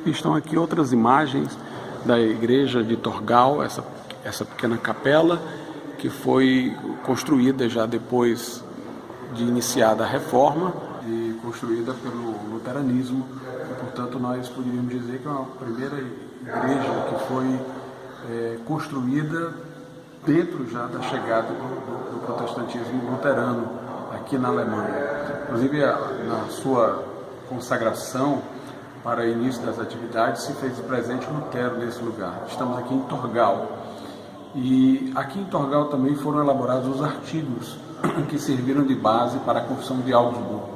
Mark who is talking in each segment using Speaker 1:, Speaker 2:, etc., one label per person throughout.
Speaker 1: Estão aqui outras imagens da igreja de Torgal, essa pequena capela que foi construída já depois de iniciada a reforma e construída pelo luteranismo. E, portanto, nós poderíamos dizer que é uma primeira igreja que foi construída dentro já da chegada do protestantismo luterano aqui na Alemanha. Inclusive, na sua consagração para o início das atividades, se fez presente Lutero nesse lugar. Estamos aqui em Torgal. E aqui em Torgal também foram elaborados os artigos que serviram de base para a Confissão de Augsburgo.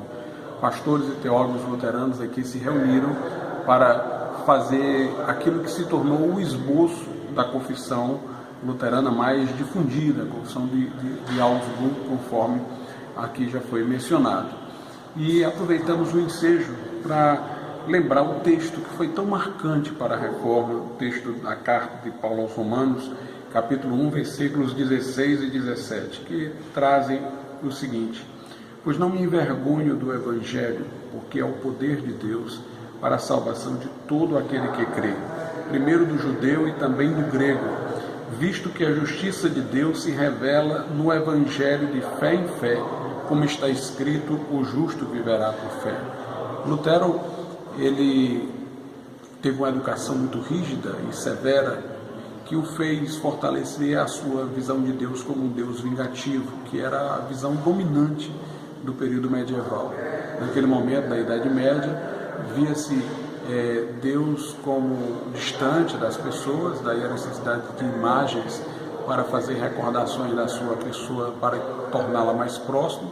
Speaker 1: Pastores e teólogos luteranos aqui se reuniram para fazer aquilo que se tornou o esboço da confissão luterana mais difundida, a Confissão de Augsburgo, conforme aqui já foi mencionado. E aproveitamos o ensejo para lembrar o texto que foi tão marcante para a reforma, o texto da carta de Paulo aos Romanos, capítulo 1, versículos 16 e 17, que trazem o seguinte: pois não me envergonho do Evangelho, porque é o poder de Deus para a salvação de todo aquele que crê, primeiro do judeu e também do grego, visto que a justiça de Deus se revela no Evangelho de fé em fé, como está escrito, o justo viverá por fé. Lutero, ele teve uma educação muito rígida e severa, que o fez fortalecer a sua visão de Deus como um Deus vingativo, que era a visão dominante do período medieval. Naquele momento da Idade Média, via-se Deus como distante das pessoas, daí a necessidade de imagens para fazer recordações da sua pessoa, para torná-la mais próxima.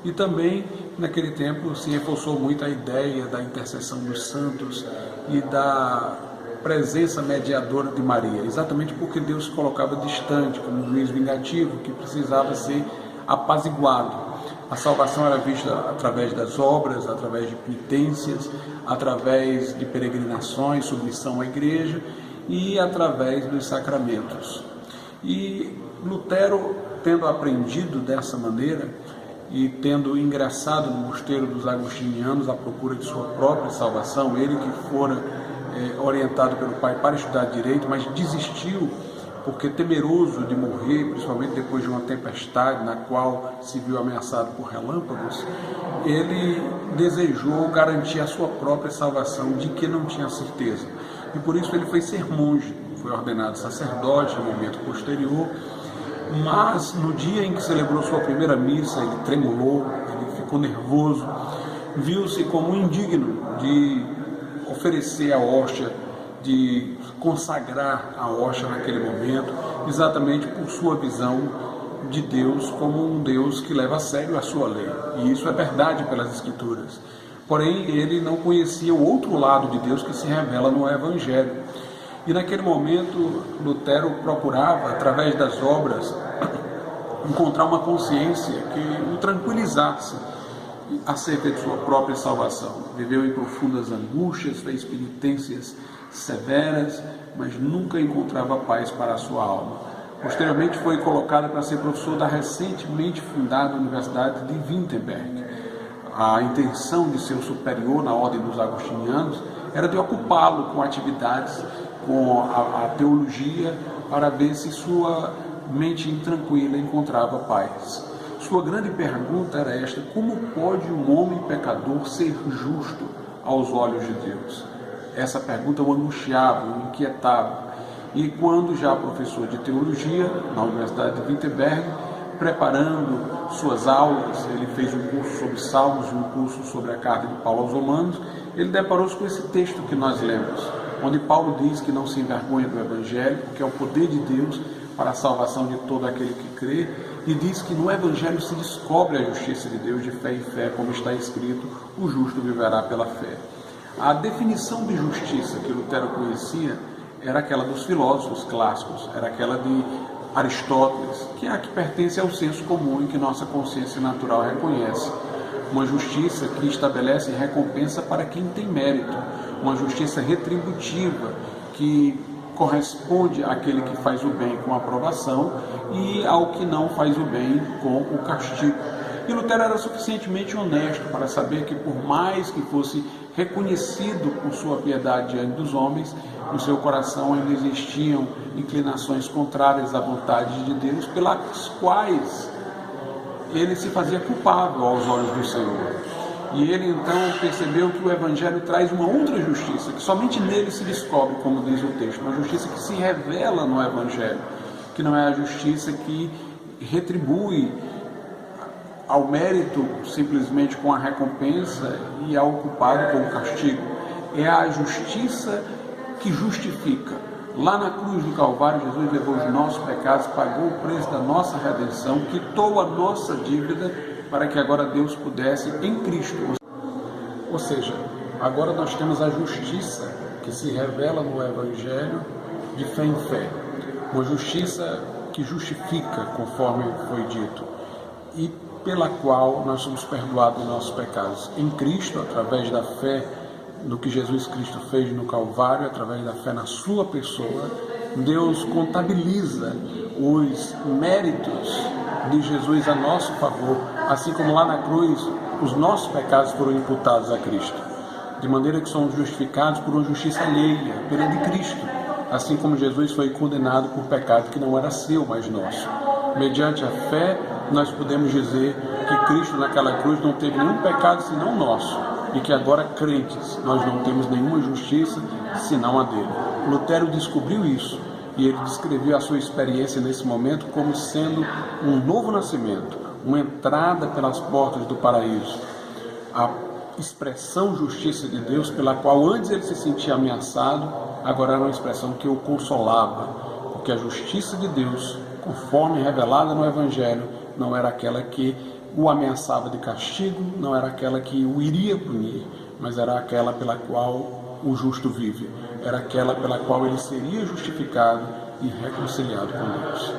Speaker 1: E também, naquele tempo, se reforçou muito a ideia da intercessão dos santos e da presença mediadora de Maria, exatamente porque Deus se colocava distante, como um juiz vingativo, que precisava ser apaziguado. A salvação era vista através das obras, através de penitências, através de peregrinações, submissão à igreja e através dos sacramentos. E Lutero, tendo aprendido dessa maneira e tendo ingressado no mosteiro dos agostinianos à procura de sua própria salvação, ele que fora orientado pelo pai para estudar direito, mas desistiu porque temeroso de morrer, principalmente depois de uma tempestade na qual se viu ameaçado por relâmpagos, ele desejou garantir a sua própria salvação, de que não tinha certeza. E por isso ele foi ser monge, foi ordenado sacerdote no momento posterior, mas no dia em que celebrou sua primeira missa, ele tremulou, ele ficou nervoso, viu-se como indigno de oferecer a hóstia, de consagrar a hóstia naquele momento, exatamente por sua visão de Deus como um Deus que leva a sério a sua lei. E isso é verdade pelas Escrituras. Porém, ele não conhecia o outro lado de Deus que se revela no Evangelho. E naquele momento, Lutero procurava, através das obras, encontrar uma consciência que o tranquilizasse acerca de sua própria salvação. Viveu em profundas angústias, fez penitências severas, mas nunca encontrava paz para a sua alma. Posteriormente foi colocado para ser professor da recentemente fundada Universidade de Wittenberg. A intenção de seu superior na ordem dos agostinianos era de ocupá-lo com atividades, com a teologia, para ver se sua mente intranquila encontrava paz. Sua grande pergunta era esta: como pode um homem pecador ser justo aos olhos de Deus? Essa pergunta o angustiava, o inquietava. E quando já professor de teologia na Universidade de Wittenberg, preparando suas aulas, ele fez um curso sobre Salmos e um curso sobre a carta de Paulo aos Romanos, ele deparou-se com esse texto que nós lemos, onde Paulo diz que não se envergonha do Evangelho, porque é o poder de Deus para a salvação de todo aquele que crê, e diz que no Evangelho se descobre a justiça de Deus de fé em fé, como está escrito, o justo viverá pela fé. A definição de justiça que Lutero conhecia era aquela dos filósofos clássicos, era aquela de Aristóteles, que é a que pertence ao senso comum e que nossa consciência natural reconhece. Uma justiça que estabelece recompensa para quem tem mérito, uma justiça retributiva que corresponde àquele que faz o bem com aprovação e ao que não faz o bem com o castigo. E Lutero era suficientemente honesto para saber que, por mais que fosse reconhecido por sua piedade diante dos homens, no seu coração ainda existiam inclinações contrárias à vontade de Deus, pelas quais ele se fazia culpável aos olhos do Senhor. E ele então percebeu que o Evangelho traz uma outra justiça, que somente nele se descobre, como diz o texto, uma justiça que se revela no Evangelho, que não é a justiça que retribui ao mérito simplesmente com a recompensa e ao culpado com o castigo. É a justiça que justifica. Lá na cruz do Calvário, Jesus levou os nossos pecados, pagou o preço da nossa redenção, quitou a nossa dívida para que agora Deus pudesse, em Cristo. Ou seja, agora nós temos a justiça que se revela no Evangelho de fé em fé. Uma justiça que justifica, conforme foi dito, e pela qual nós somos perdoados dos nossos pecados. Em Cristo, através da fé no que Jesus Cristo fez no Calvário, através da fé na sua pessoa, Deus contabiliza os méritos de Jesus a nosso favor, assim como lá na cruz os nossos pecados foram imputados a Cristo, de maneira que somos justificados por uma justiça alheia, pela de Cristo, assim como Jesus foi condenado por pecado que não era seu, mas nosso. Mediante a fé, nós podemos dizer que Cristo naquela cruz não teve nenhum pecado senão nosso, e que agora, crentes, nós não temos nenhuma justiça senão a dele. Lutero descobriu isso, e ele descreveu a sua experiência nesse momento como sendo um novo nascimento, uma entrada pelas portas do paraíso. A expressão justiça de Deus, pela qual antes ele se sentia ameaçado, agora era uma expressão que o consolava, porque a justiça de Deus, conforme revelada no Evangelho, não era aquela que o ameaçava de castigo, não era aquela que o iria punir, mas era aquela pela qual o justo vive, era aquela pela qual ele seria justificado e reconciliado com Deus.